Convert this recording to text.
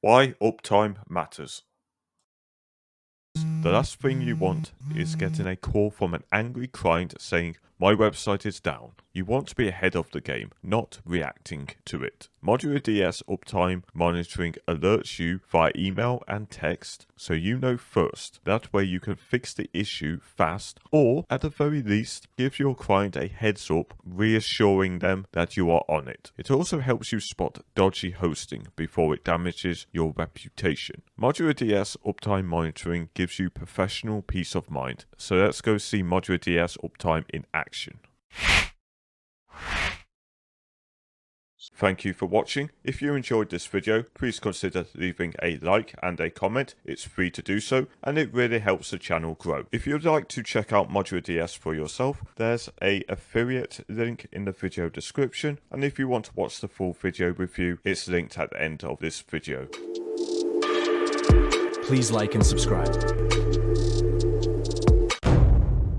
Why uptime matters. The last thing you want is getting a call from an angry client saying, "My website is down." You want to be ahead of the game, not reacting to it. Modular DS Uptime Monitoring alerts you via email and text, so you know first. That way you can fix the issue fast, or at the very least, give your client a heads up, reassuring them that you are on it. It also helps you spot dodgy hosting before it damages your reputation. Modular DS Uptime Monitoring gives you professional peace of mind. So let's go see Modular DS Uptime in action. Thank you for watching. If you enjoyed this video, please consider leaving a like and a comment. It's free to do so, and it really helps the channel grow. If you'd like to check out Modular DS for yourself, there's an affiliate link in the video description, and if you want to watch the full video review, it's linked at the end of this video. Please like and subscribe.